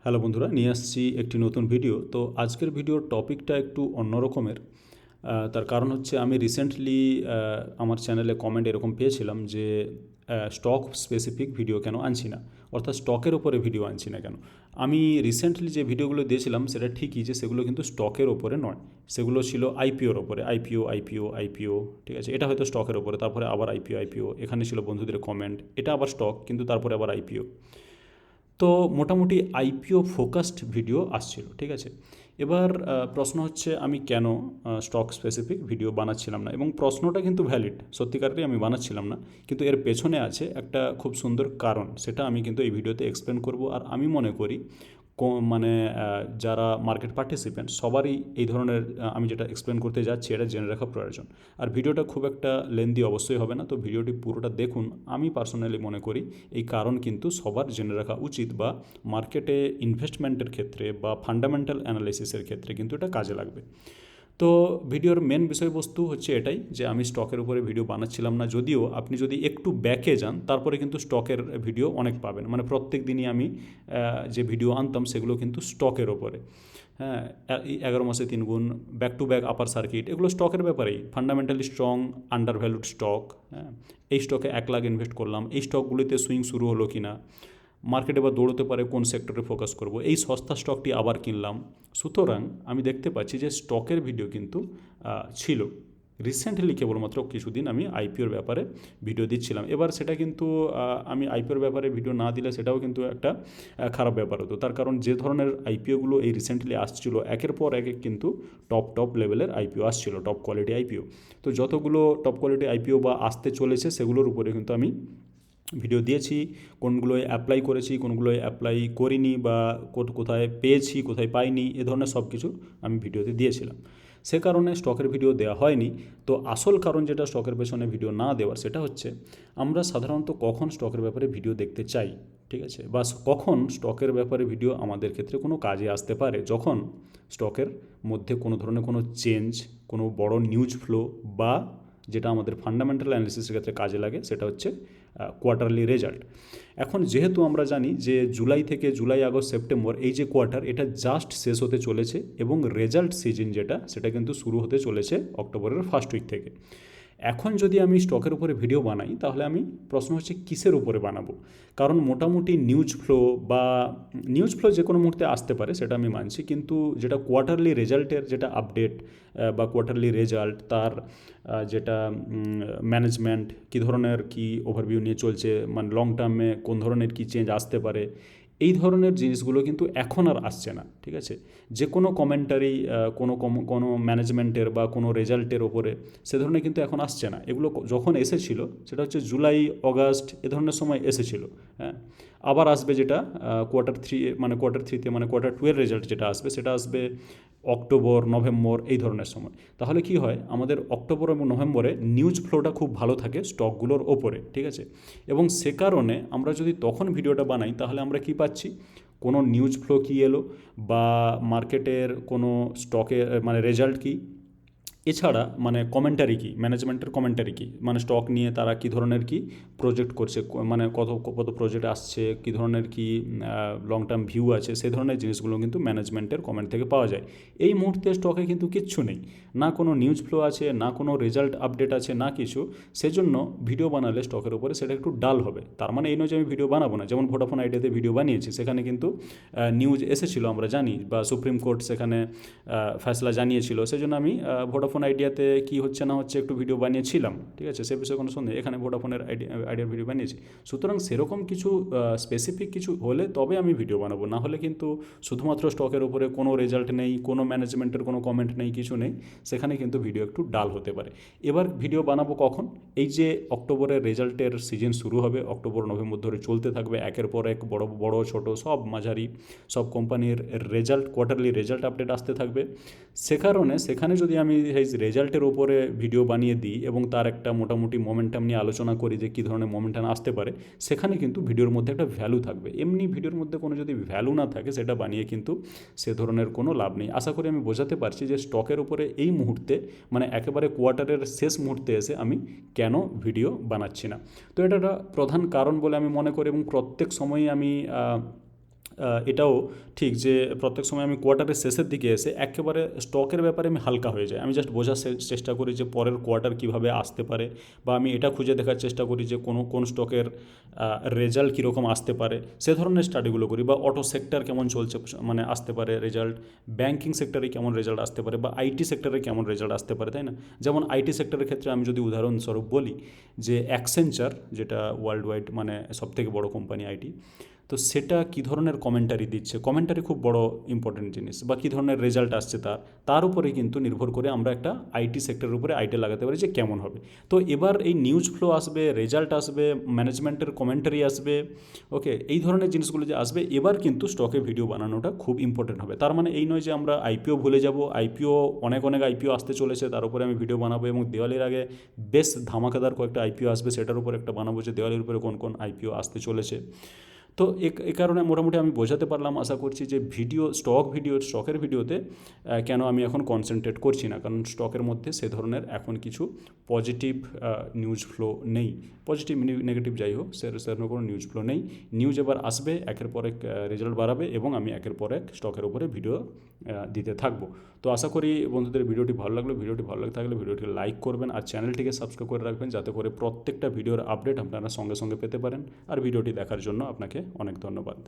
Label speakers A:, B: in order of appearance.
A: Hello বন্ধুরা, নিয়ে আসছি একটি নতুন ভিডিও। তো আজকের ভিডিওর টপিকটা একটু অন্য রকমের। তার কারণ হচ্ছে আমি রিসেন্টলি আমার চ্যানেলে কমেন্ট এরকম পেয়েছিলাম যে স্টক স্পেসিফিক ভিডিও কেন আনছি না, অর্থাৎ স্টকের ওপরে ভিডিও আনছি না কেন। আমি রিসেন্টলি যে ভিডিওগুলো দিয়েছিলাম সেটা ঠিকই যে সেগুলো কিন্তু স্টকের ওপরে নয়, সেগুলো ছিল আইপিওর ওপরে। আইপিও, ঠিক আছে, এটা হয়তো স্টকের ওপরে, তারপরে আবার আইপিও, এখানে ছিল বন্ধুদের কমেন্ট, এটা আবার স্টক কিন্তু তারপরে আবার আইপিও। তো মোটামুটি আইপিও ফোকাসড ভিডিও আসছিল, ঠিক আছে। এবার প্রশ্ন হচ্ছে আমি কেন স্টক স্পেসিফিক ভিডিও বানাচ্ছিলাম না, এবং প্রশ্নটা কিন্তু ভ্যালিড, সত্যিকারেরই আমি বানাচ্ছিলাম না, কিন্তু এর পেছনে আছে একটা খুব সুন্দর কারণ, সেটা আমি কিন্তু এই ভিডিওতে এক্সপ্লেন করব। আর আমি মনে করি মানে যারা মার্কেট পার্টিসিপেন্ট সবারই এই ধরনের আমি যেটা এক্সপ্লেন করতে যাচ্ছি এটা জেনে রাখা প্রয়োজন। আর ভিডিওটা খুব একটা লেন্দি অবশ্যই হবে না, তো ভিডিওটি পুরোটা দেখুন। আমি পার্সোনালি মনে করি এই কারণ কিন্তু সবার জেনে রাখা উচিত, বা মার্কেটে ইনভেস্টমেন্টের ক্ষেত্রে বা ফান্ডামেন্টাল অ্যানালাইসিসের ক্ষেত্রে কিন্তু এটা কাজে লাগবে। তো ভিডিওর মেন বিষয়বস্তু হচ্ছে এটাই যে আমি স্টকের উপরে ভিডিও বানাচ্ছিলাম না, যদিও আপনি যদি একটু ব্যাকে যান তারপরে কিন্তু স্টকের ভিডিও অনেক পাবেন। মানে প্রত্যেক দিনই আমি যে ভিডিও আনতাম সেগুলো কিন্তু স্টকের ওপরে। হ্যাঁ, 11 মাসে 3 গুণ, back to back upper circuit, এগুলো স্টকের ব্যাপারেই, fundamentally strong, under valued stock. হ্যাঁ, এই স্টকে 1 লাখ ইনভেস্ট করলাম, এই স্টকগুলিতে সুইং শুরু হলো কি না, মার্কেটে বা দৌড়তে পারে কোন সেক্টরে ফোকাস করব, এই সস্তা স্টকটি আবার কিনলাম। সুতরাং আমি দেখতে পাচ্ছি যে স্টকের ভিডিও কিন্তু ছিল। রিসেন্টলি কেবলমাত্র কিছুদিন আমি আইপিওর ব্যাপারে ভিডিও দিচ্ছিলাম। এবার সেটা কিন্তু আমি আইপিওর ব্যাপারে ভিডিও না দিলে সেটাও কিন্তু একটা খারাপ ব্যাপার হতো। তার কারণ যে ধরনের আইপিওগুলো এই রিসেন্টলি আসছিল, একের পর এক কিন্তু টপ লেভেলের আইপিও আসছিল, টপ কোয়ালিটি আইপিও। তো যতগুলো টপ কোয়ালিটি আইপিও বা আসতে চলেছে সেগুলোর উপরে কিন্তু আমি ভিডিও দিয়েছি, কোনগুলোয় অ্যাপ্লাই করেছি, কোনগুলোয় অ্যাপ্লাই করিনি, বা কোথায় পেয়েছি কোথায় পাইনি, এ ধরনের সব কিছু আমি ভিডিওতে দিয়েছিলাম। সে কারণে স্টকের ভিডিও দেওয়া হয়নি। তো আসল কারণ যেটা স্টকের পেছনে ভিডিও না দেওয়ার, সেটা হচ্ছে আমরা সাধারণত কখন স্টকের ব্যাপারে ভিডিও দেখতে চাই, ঠিক আছে, বা কখন স্টকের ব্যাপারে ভিডিও আমাদের ক্ষেত্রে কোনো কাজে আসতে পারে, যখন স্টকের মধ্যে কোনো ধরনের কোনো চেঞ্জ, কোনো বড় নিউজ ফ্লো, বা যেটা আমাদের ফান্ডামেন্টাল অ্যানালিসিসের ক্ষেত্রে কাজে লাগে সেটা হচ্ছে কোয়ার্টারলি রেজাল্ট। এখন যেহেতু আমরা জানি যে জুলাই আগস্ট সেপ্টেম্বর এই যে কোয়ার্টার, এটা জাস্ট শেষ হতে চলেছে, এবং রেজাল্ট সিজন যেটা সেটা কিন্তু শুরু হতে চলেছে অক্টোবরের ফার্স্ট উইক থেকে। এখন যদি আমি স্টকের উপরে ভিডিও বানাই, তাহলে আমি প্রশ্ন হচ্ছে কিসের উপরে বানাবো। কারণ মোটামুটি নিউজ ফ্লো যে কোনো মুহূর্তে আসতে পারে, সেটা আমি মানছি, কিন্তু যেটা কোয়ার্টারলি রেজাল্টের যেটা আপডেট, বা কোয়ার্টারলি রেজাল্ট, তার যেটা ম্যানেজমেন্ট কী ধরনের কি ওভারভিউ নিয়ে চলছে, মানে লং টার্মে কোন ধরনের কি চেঞ্জ আসতে পারে, এই ধরনের জিনিসগুলো কিন্তু এখন আর আসছে না, ঠিক আছে। যে কোনো কমেন্টারি কোনো ম্যানেজমেন্টের বা কোনো রেজাল্টের ওপরে সে ধরনের কিন্তু এখন আসছে না। এগুলো যখন এসেছিল সেটা হচ্ছে জুলাই অগাস্ট এ ধরনের সময় এসেছিল। হ্যাঁ, আবার আসবে যেটা কোয়ার্টার থ্রিতে, মানে কোয়ার্টার 2 এর রেজাল্ট যেটা আসবে সেটা আসবে অক্টোবর নভেম্বর এই ধরনের সময়। তাহলে কি হয়, আমাদের অক্টোবর এবং নভেম্বরে নিউজ ফ্লোটা খুব ভালো থাকে স্টকগুলোর ওপরে, ঠিক আছে। এবং সে কারণে আমরা যদি তখন ভিডিওটা বানাই, তাহলে আমরা কি পাচ্ছি, কোনো নিউজ ফ্লো কী এলো, বা মার্কেটের কোনো স্টকের মানে রেজাল্ট কী, এছাড়া মানে কমেন্টারি কী, ম্যানেজমেন্টের কমেন্টারি কী, মানে স্টক নিয়ে তারা কী ধরনের কী প্রজেক্ট করছে, মানে কত কত প্রজেক্ট আসছে, কী ধরনের কী লং টার্ম ভিউ আছে, সেই ধরনের জিনিসগুলো কিন্তু ম্যানেজমেন্টের কমেন্ট থেকে পাওয়া যায়। এই মুহূর্তে স্টকে কিন্তু কিচ্ছু নেই, না কোনো নিউজ ফ্লো আছে, না কোনো রেজাল্ট আপডেট আছে, না কিছু। সেজন্য ভিডিও বানালে স্টকের উপরে সেটা একটু ডাল হবে। তার মানে এই নয় যে আমি ভিডিও বানাবো না। যেমন ভোডাফোন আইডিয়াতে ভিডিও বানিয়েছি, সেখানে কিন্তু নিউজ এসেছিলো আমরা জানি, বা সুপ্রিম কোর্ট সেখানে ফয়সলা জানিয়েছিল, সেজন্য আমি ভোডাফোন আইডিয়াতে কী হচ্ছে না হচ্ছে একটু ভিডিও বানিয়েছিলাম, ঠিক আছে, সে বিষয়ে কোনো সন্দেহ, এখানে ভোডাফোনের আইডিয়ার ভিডিও বানিয়েছি। সুতরাং সেরকম কিছু স্পেসিফিক কিছু হলে তবে আমি ভিডিও বানাবো, না হলে কিন্তু শুধুমাত্র স্টকের উপরে কোনো রেজাল্ট নেই, কোনো ম্যানেজমেন্টের কোনো কমেন্ট নেই, কিছু নেই, সেখানে কিন্তু ভিডিও একটু ডাল হতে পারে। এবার ভিডিও বানাবো কখন, এই যে অক্টোবরের রেজাল্টের সিজন শুরু হবে, অক্টোবর নভেম্বর ধরে চলতে থাকবে, একের পর এক বড় বড় ছোট সব মাঝারি সব কোম্পানির রেজাল্ট, কোয়ার্টারলি রেজাল্ট আপডেট আসতে থাকবে। সে কারণে সেখানে যদি আমি এই রেজাল্টের ওপরে ভিডিও বানিয়ে দিই এবং তার একটা মোটামুটি মোমেন্টাম নিয়ে আলোচনা করি যে কী ধরনের মোমেন্টাম আসতে পারে, সেখানে কিন্তু ভিডিওর মধ্যে একটা ভ্যালু থাকবে। এমনি ভিডিওর মধ্যে কোনো যদি ভ্যালু না থাকে, সেটা বানিয়ে কিন্তু সে ধরনের কোনো লাভ নেই। আশা করি আমি বোঝাতে পারছি যে স্টকের উপরে এই মুহূর্তে, মানে একেবারে কোয়ার্টারের শেষ মুহূর্তে এসে আমি কেন ভিডিও বানাচ্ছি না। তো এটা একটা প্রধান কারণ বলে আমি মনে করি, এবং প্রত্যেক সময়ই আমি এটাও ঠিক যে প্রত্যেক সময় আমি কোয়ার্টারের শেষের দিকে এসে একেবারে স্টকের ব্যাপারে আমি হালকা হয়ে যাই। আমি জাস্ট বোঝার চেষ্টা করি যে পরের কোয়ার্টার কীভাবে আসতে পারে, বা আমি এটা খুঁজে দেখার চেষ্টা করি যে কোন স্টকের রেজাল্ট কীরকম আসতে পারে, সে ধরনের স্টাডিগুলো করি। বা অটো সেক্টর কেমন চলছে, মানে আসতে পারে রেজাল্ট, ব্যাঙ্কিং সেক্টরে কেমন রেজাল্ট আসতে পারে, বা আইটি সেক্টরে কেমন রেজাল্ট আসতে পারে, তাই না? যেমন আইটি সেক্টরের ক্ষেত্রে আমি যদি উদাহরণস্বরূপ বলি যে অ্যাকসেঞ্চার, যেটা ওয়ার্ল্ড ওয়াইড মানে সবথেকে বড় কোম্পানি আইটি, তো সেটা কী ধরনের কমেন্টারি দিচ্ছে, কমেন্টারি খুব বড় ইম্পর্টেন্ট জিনিস, বা কী ধরনের রেজাল্ট আসছে তার উপরে কিন্তু নির্ভর করে আমরা একটা আইটি সেক্টরের উপরে আইটি লাগাতে পারি যে কেমন হবে। তো এবার এই নিউজ ফ্লো আসবে, রেজাল্ট আসবে, ম্যানেজমেন্টের কমেন্টারি আসবে, ওকে, এই ধরনের জিনিসগুলো যে আসবে, এবার কিন্তু স্টকে ভিডিও বানানোটা খুব ইম্পর্টেন্ট হবে। তার মানে এই নয় যে আমরা আইপিও ভুলে যাব, আইপিও অনেক আইপিও আসতে চলেছে, তার উপরে আমি ভিডিও বানাবো, এবং দেওয়ালির আগে বেশ ধামাকাদার কয়েকটা আইপিও আসবে, সেটার উপর একটা বানাবো যে দেওয়ালির উপরে কোন কোন আইপিও আসতে চলেছে। তো এ কারণে মোটামুটি আমি বোঝাতে পারলাম, আশা করছি, যে স্টকের ভিডিওতে কেন আমি এখন কনসেন্ট্রেট করছি না, কারণ স্টকের মধ্যে সে ধরনের এখন কিছু পজিটিভ নিউজ ফ্লো নেই। পজিটিভ নেগেটিভ যাই হোক, সেরকম কোনো নিউজ ফ্লো নেই। নিউজ এবার আসবে, একের পর এক রেজাল্ট বাড়াবে, এবং আমি একের পর এক স্টকের উপরে ভিডিও দিতে থাকবো। তো আশা করি বন্ধুদের ভিডিওটি ভালো লাগলো। ভিডিওটি ভালো লাগে থাকলে ভিডিওটি লাইক করবেন, আর চ্যানেলটিকে সাবস্ক্রাইব করে রাখবেন, যাতে করে প্রত্যেকটা ভিডিওর আপডেট আপনারা সঙ্গে সঙ্গে পেতে পারেন। আর ভিডিওটি দেখার জন্য আপনাকে অনেক ধন্যবাদ।